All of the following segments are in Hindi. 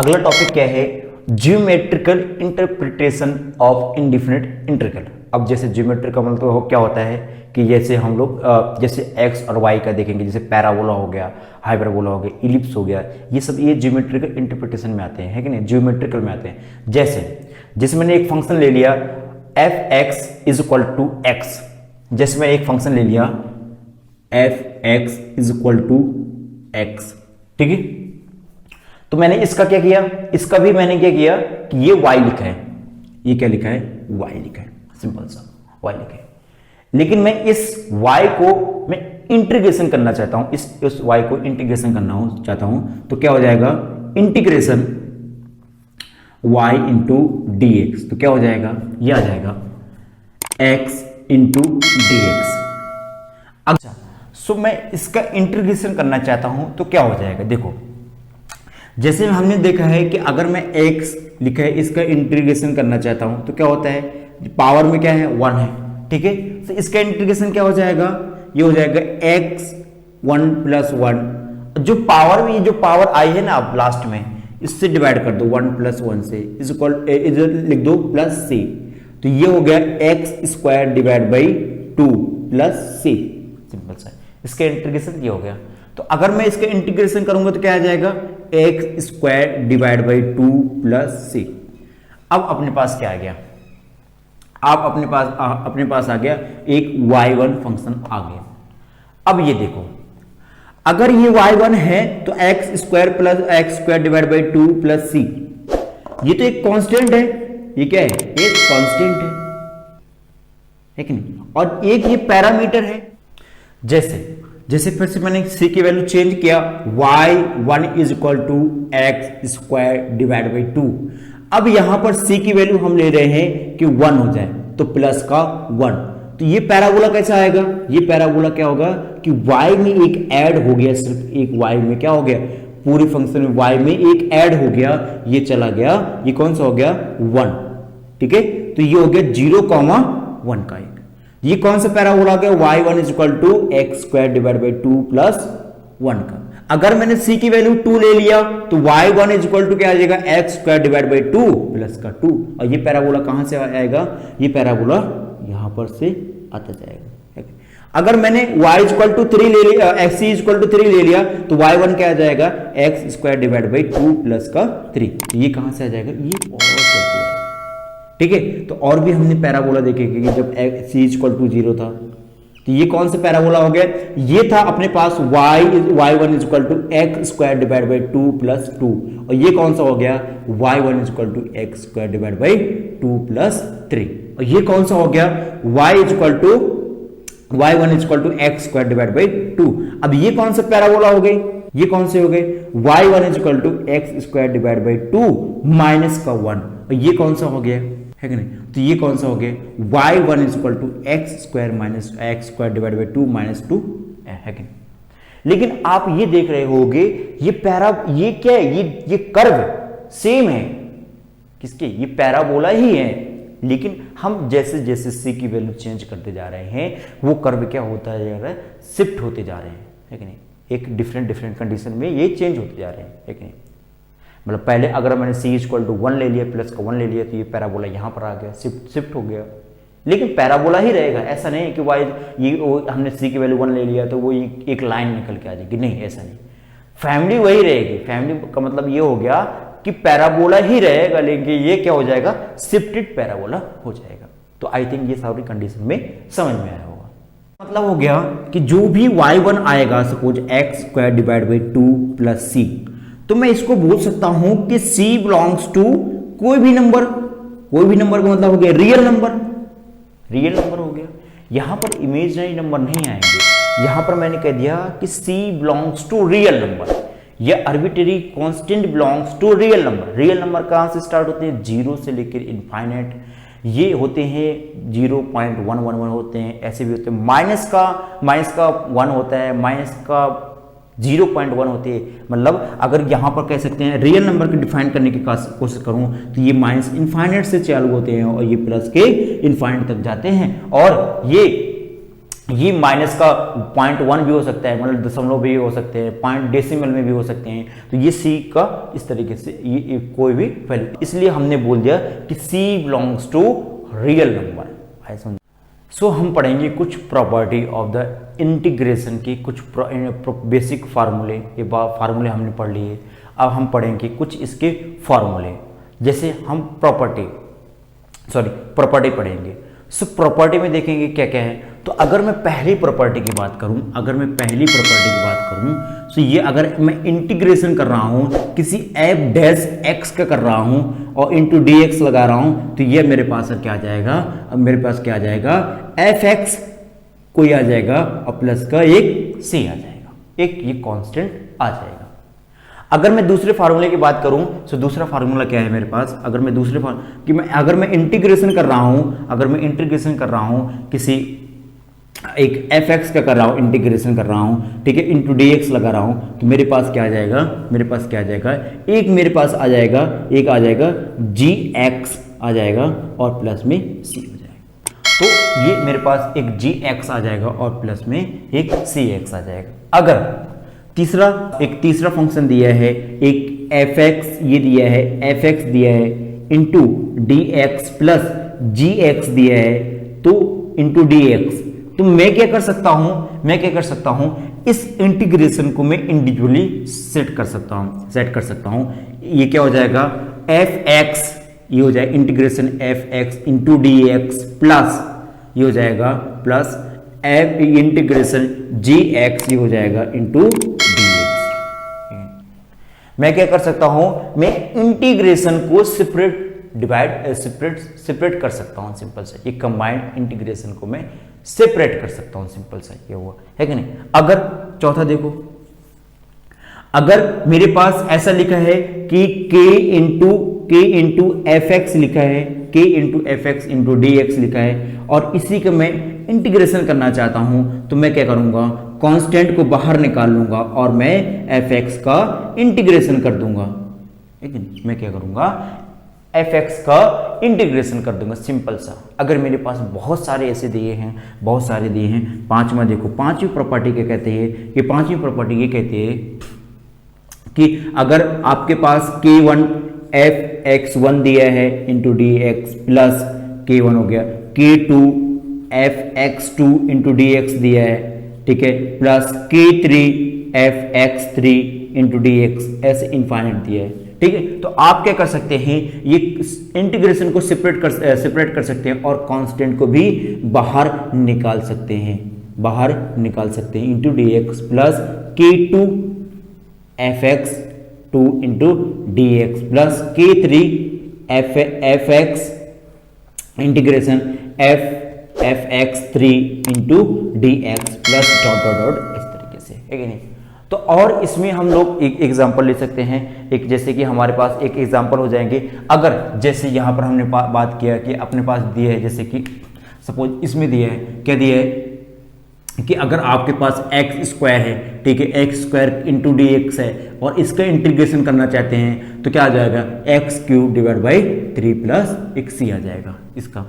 अगला टॉपिक क्या है, geometrical interpretation of indefinite integral. अब जैसे ज्योमेट्री का मतलब क्या होता है कि जैसे हम लोग जैसे एक्स और वाई का देखेंगे, जैसे पैराबोला हो गया, हाइपरबोला हो गया, इलिप्स हो गया, ये सब ये ज्योमेट्रिकल इंटरप्रिटेशन में आते हैं, है कि नहीं, ज्योमेट्रिकल में आते हैं। जैसे मैंने एक फंक्शन ले लिया F X is equal to X, जैसे मैं एक फंक्शन ले लिया F X is equal to X, ठीक है। तो मैंने इसका क्या किया, इसका भी मैंने क्या किया कि ये y लिखा है, ये क्या लिखा है, y लिखा है, सिंपल सा y लिखा है। लेकिन मैं इस y को मैं इंटीग्रेशन करना चाहता हूं, इस y को इंटीग्रेशन करना चाहता हूं, तो क्या हो जाएगा, integration y into d x, तो क्या हो जाएगा, ये आ जाएगा x इंटू डी एक्स। अच्छा, सो मैं इसका इंटीग्रेशन करना चाहता हूं तो क्या हो जाएगा, देखो जैसे हमने देखा है कि अगर मैं x लिखा है इसका इंटीग्रेशन करना चाहता हूं तो क्या होता है, पावर में क्या है 1 है, ठीक है। तो इसका इंटीग्रेशन क्या हो जाएगा, ये हो जाएगा x 1 प्लस 1, जो पावर में जो पावर आई है ना आप लास्ट में इससे डिवाइड कर दो 1 प्लस 1 से, इज इक्वल इधर लिख दो प्लस c, तो ये हो गया x square divide by 2 plus c, simple सा इसका इंटीग्रेशन ये हो गया। तो अगर मैं इसका इंटीग्रेशन करूंगा तो क्या आ जाएगा, x square divide by 2 plus C. अब अपने पास क्या आ गया, आप अपने पास आ गया एक y1 फंक्शन आ गया। अब ये देखो, अगर ये y1 है तो x square plus x square divide by 2 plus C, ये तो एक कांस्टेंट है, ये क्या है, एक कांस्टेंट है कि नहीं, और एक ये पैरामीटर है। जैसे फिर से मैंने c की वैल्यू चेंज किया, y1 is equal to X square divide by 2। अब यहां पर c की वैल्यू हम ले रहे हैं कि 1 हो जाए, तो प्लस का 1, तो ये पैराबोला कैसा आएगा, ये पैराबोला क्या होगा कि y में एक ऐड हो गया, सिर्फ एक y में क्या हो गया, पूरे फंक्शन में y में एक ऐड हो गया, ये चला गया, ये कौन सा हो गया 1, ठीक है। तो ये हो गया 0,1 का एक, ये कौन सा पैराबोला आ गया, y1 is equal to X square divide by 2 plus 1 का। अगर मैंने c की वैल्यू 2 ले लिया तो y1 इज इक्वल टू क्या आ जाएगा, x square divide by 2 plus का 2, और ये पैराबोला कहां से आएगा, ये पैराबोला यहां पर से आता जाएगा। अगर मैंने y इज इक्वल टू 3 ले लिया, x इज इक्वल टू 3 ले लिया तो y1 क्या आ जाएगा, x square divide by 2 plus का 3, तो ये कहां से आ जाएगा, ये और ठीक है। तो और भी हमने पैराबोला देखे कि जब c इक्वल टू 0 था, तो ये कौन सा पैराबोला हो गया, ये था अपने पास y1 is equal to X square divide by 2 plus 2, और ये कौन सा हो गया, y1 is equal to X square divide by 2 plus 3, और ये कौन सा हो गया, y1 is equal to X square divide by 2। अब ये कौन सा पैराबोला हो गई, ये कौन से हो गए, y1 is equal to X square divide by 2 minus का 1, और ये कौन सा हो गया, है कि नहीं, तो ये कौन सा हो गया, y1 is equal to X square minus X square divide by 2 minus 2, है कि नहीं। लेकिन आप ये देख रहे होगे ये ये क्या है, ये कर्व सेम है, किसके, ये पैराबोला ही है, लेकिन हम जैसे जैसे c की वैल्यू चेंज करते जा रहे हैं वो कर्व क्या होता जा रहा है, शिफ्ट होते जा रहे हैं, है कि नहीं, एक डिफरेंट कंडीशन में ये चेंज होते जा रहे हैं, है कि नहीं। मतलब पहले अगर मैंने c इक्वल टू 1 ले लिया, प्लस का 1 ले लिया, तो ये पैराबोला यहां पर आ गया, शिफ्ट हो गया, लेकिन पैराबोला ही रहेगा, ऐसा नहीं कि हमने c की वैल्यू 1 ले लिया तो वो एक लाइन निकल के आ जाएगी, नहीं, ऐसा नहीं, फैमिली वही रहेगी। फैमिली का मतलब ये हो गया कि पैराबोला ही रहेगा, लेकिन ये क्या हो जाएगा, शिफ्टेड पैराबोला हो जाएगा। तो आई थिंक ये सारी कंडीशन में समझ में आया होगा। मतलब हो गया कि जो भी y1 आएगा, suppose x square divide by 2 plus C, तो मैं इसको बोल सकता हूं कि c बिलोंग्स टू कोई भी नंबर का मतलब हो गया रियल नंबर हो गया। यहां पर इमेजिनरी नंबर नहीं आएंगे, यहां पर मैंने कह दिया कि c belongs to real number, या arbitrary constant belongs to real number. Real number कहां से स्टार्ट होते हैं, 0 से लेकर इनफाइनाइट, ये होते हैं 0.111 होते हैं, ऐसे भी होते हैं, माइनस का 1 होता है, माइनस का 0.1 होती है। मतलब अगर यहां पर कह सकते हैं रियल नंबर को डिफाइन करने की कोशिश करूं तो ये माइनस इनफाइनाइट से चालू होते हैं और ये प्लस के इनफाइनाइट तक जाते हैं, और ये ये माइनस का 0.1 भी हो सकता है, मतलब दशमलव भी हो सकते हैं, पॉइंट डेसिमल में भी हो सकते हैं। तो ये सी का इस तरीके से ये कोई भी वैल्यू, इसलिए हमने बोल दिया कि सी बिलोंग्स टू रियल नंबर। सो हम पढ़ेंगे कुछ प्रॉपर्टी ऑफ द इंटीग्रेशन की, कुछ बेसिक फार्मूले, ये फार्मूले हमने पढ़ लिए। अब हम पढ़ेंगे कुछ इसके फार्मूले, जैसे हम प्रॉपर्टी पढ़ेंगे। सो प्रॉपर्टी में देखेंगे क्या क्या है। तो अगर मैं पहली प्रॉपर्टी की बात करूं, तो ये अगर मैं इंटीग्रेशन कर रहा हूं किसी एफ डैश एक्स का कर रहा हूं और इंटू डी एक्स लगा रहा हूं, तो ये मेरे पास क्या आ जाएगा, अब मेरे पास क्या आ जाएगा, एफ एक्स कोई आ जाएगा और प्लस का एक सी आ जाएगा, एक ये कांस्टेंट आ जाएगा। अगर मैं दूसरे फार्मूले की बात करूं तो दूसरा फार्मूला क्या है मेरे पास, अगर मैं इंटीग्रेशन कर रहा हूं किसी एक एफ एक्स का कर रहा हूं, इंटीग्रेशन कर रहा हूं, ठीक है, इंटू डी एक्स लगा रहा हूं, तो मेरे पास क्या आ जाएगा, एक मेरे पास आ जाएगा जी एक्स आ जाएगा और प्लस में सी हो जाएगा। तो ये मेरे पास एक जी एक्स आ जाएगा और प्लस में एक सी एक्स आ जाएगा। अगर तीसरा फंक्शन दिया है, एक एफ एक्स ये दिया है, एफ एक्स दिया है into d x plus g x दिया है, तो इंटू डी एक्स, तो मैं क्या कर सकता हूं, इस इंटीग्रेशन को मैं इंडिविजुअली सेट कर सकता हूं। ये क्या हो जाएगा, एफ एक्स, ये हो जाएगा integration F x into d x plus ये हो जाएगा प्लस एफ इंटीग्रेशन जी एक्स, ये हो जाएगा इंटू डी एक्स। मैं क्या कर सकता हूं, मैं इंटीग्रेशन को सेपरेट कर सकता हूं, सिंपल सा, ये कंबाइंड इंटीग्रेशन को मैं सेपरेट कर सकता हूं, सिंपल सा ये हुआ है कि नहीं। अगर चौथा देखो, अगर मेरे पास ऐसा लिखा है कि k इंटू एफ एक्स लिखा है, k into F x into d x लिखा है, और इसी का मैं इंटीग्रेशन करना चाहता हूं, तो मैं क्या करूंगा, कांस्टेंट को बाहर निकाल लूंगा और मैं एफ एक्स का इंटीग्रेशन कर दूंगा, लेकिन मैं क्या करूंगा, एफ एक्स का इंटीग्रेशन कर दूंगा, सिंपल सा। अगर मेरे पास बहुत सारे ऐसे दिए हैं, पांचवा देखो, पांचवी प्रॉपर्टी क्या कहते हैं, ये पांचवी प्रॉपर्टी ये कहते हैं कि अगर आपके पास k1 एफ एक्स वन दिया है into d x plus k1 हो गया, k2 F x two into d x दिया है, ठीक है, plus k3 F x three into d x, ऐसे इनफाइनाइट दिया है, ठीक है। तो आप क्या कर सकते हैं, ये इंटीग्रेशन को सेपरेट कर सकते हैं और कांस्टेंट को भी बाहर निकाल सकते हैं, into d x plus k2 F x two into d x plus k3 F x integration F x three into d x plus dot इस तरीके से, है कि नहीं। तो और इसमें हम लोग एक एग्जांपल ले सकते हैं, एक जैसे कि हमारे पास एक एग्जांपल हो जाएंगे, अगर जैसे यहाँ पर हमने बात किया कि अपने पास दिया है, जैसे कि सपोज इसमें दिया है, क्या दिया है कि अगर आपके पास एक्स स्क्वायर है, ठीक है, x square into d x है और इसका इंटीग्रेशन करना चाहते हैं, तो क्या आ जाएगा, x cube divide by 3 plus एक सी आ जाएगा इसका।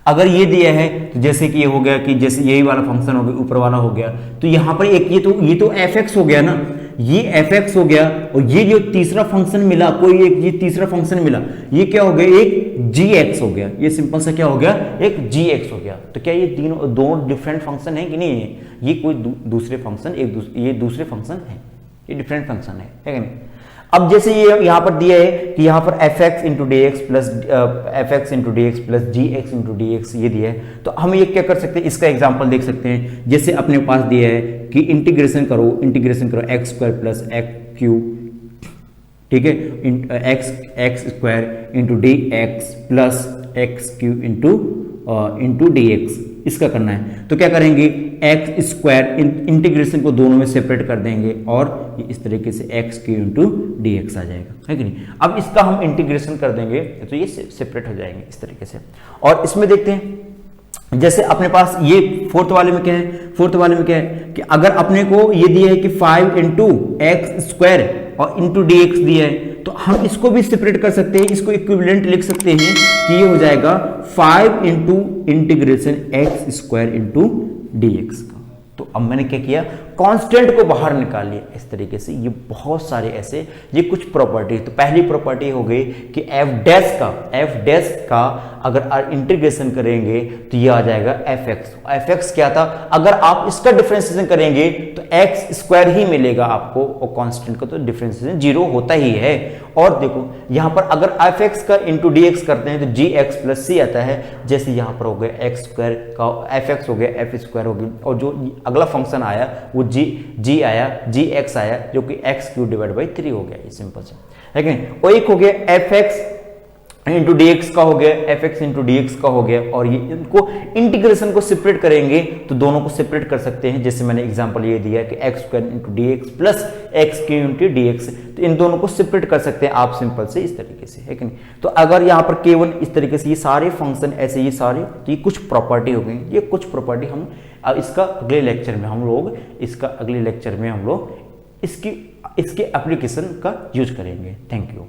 अगर ये दिया है तो जैसे कि ये हो गया कि जैसे यही वाला फंक्शन हो गया, ऊपर वाला हो गया, तो यहाँ पर एक ये तो एफ एक्स हो गया ना, ये एफ एक्स हो गया, और ये जो तीसरा फंक्शन मिला, ये तीसरा फंक्शन मिला, ये क्या हो गया, एक जी एक्स हो गया, ये सिंपल सा क्या हो गया, एक जी एक्स हो गया। तो क्या ये दो डिफरेंट फंक्शन है कि नहीं है, ये कोई दूसरे फंक्शन, ये दूसरे फंक्शन है, ये डिफरेंट फंक्शन है कि नहीं। अब जैसे ये यहाँ पर दिया है कि यहाँ पर f x into d x plus g x into d x ये दिया है, तो हम ये क्या कर सकते हैं, इसका एग्जांपल देख सकते हैं। जैसे अपने पास दिया है कि इंटीग्रेशन करो x square plus x cube, ठीक है, x square into d x plus x cube into d x, इसका करना है। तो क्या करेंगे, एक्स स्क्वायर इंटीग्रेशन को दोनों में सेपरेट कर देंगे और इस तरीके से x cube into d x आ जाएगा, है कि नहीं। अब इसका हम इंटीग्रेशन कर देंगे तो ये सेपरेट हो जाएंगे इस तरीके से। और इसमें देखते हैं, जैसे अपने पास ये फोर्थ वाले में क्या है, कि अगर अपने को ये दिया है कि 5 इंटू एक्स स्क्वायर और इंटू डी एक्स दिया है, तो हम इसको भी सेपरेट कर सकते हैं, इसको इक्विवेलेंट लिख सकते हैं कि ये हो जाएगा 5 into integration x square into dx का। तो अब मैंने क्या किया, कांस्टेंट को बाहर निकाल लिया इस तरीके से। ये बहुत सारे ऐसे, ये कुछ प्रॉपर्टी। तो पहली प्रॉपर्टी हो गई कि एफ डैश का अगर इंटीग्रेशन करेंगे तो ये आ जाएगा एफ एक्स क्या था, अगर आप इसका डिफरेंशिएशन करेंगे तो एक्स स्क्वायर ही मिलेगा आपको, और कांस्टेंट का तो डिफरेंशिएशन 0 होता ही है। और देखो यहाँ पर अगर एफ एक्स का इंटू डी एक्स करते हैं तो जी एक्स प्लस सी आता है। जैसे यहाँ पर हो गया एक्स स्क्वायर का एफ एक्स हो गया एफ स्क्वायर हो गई, और जो अगला फंक्शन आया वो जी आया, जी एक्स आया, जो कि एक्स क्यू डिवाइड बाई 3 हो गया। ये सिंपल सा है कि नहीं। और एक हो गया F x into d x का हो गया, F x into d x का हो गया। और ये इनको इंटीग्रेशन को सेपरेट करेंगे तो दोनों को सेपरेट कर सकते हैं। जैसे मैंने एग्जांपल ये दिया कि x square into d x plus x Q into d x, तो इन दोनों को सेपरेट कर सकते हैं आप सिंपल से इस तरीके से, है कि नहीं। तो अगर यहाँ पर केवल इस तरीके से ये सारे फंक्शन ऐसे, ये सारे, तो ये कुछ प्रॉपर्टी हो गई। ये कुछ प्रॉपर्टी हम इसका अगले लेक्चर में हम लोग इसके एप्लीकेशन का यूज करेंगे। Thank you.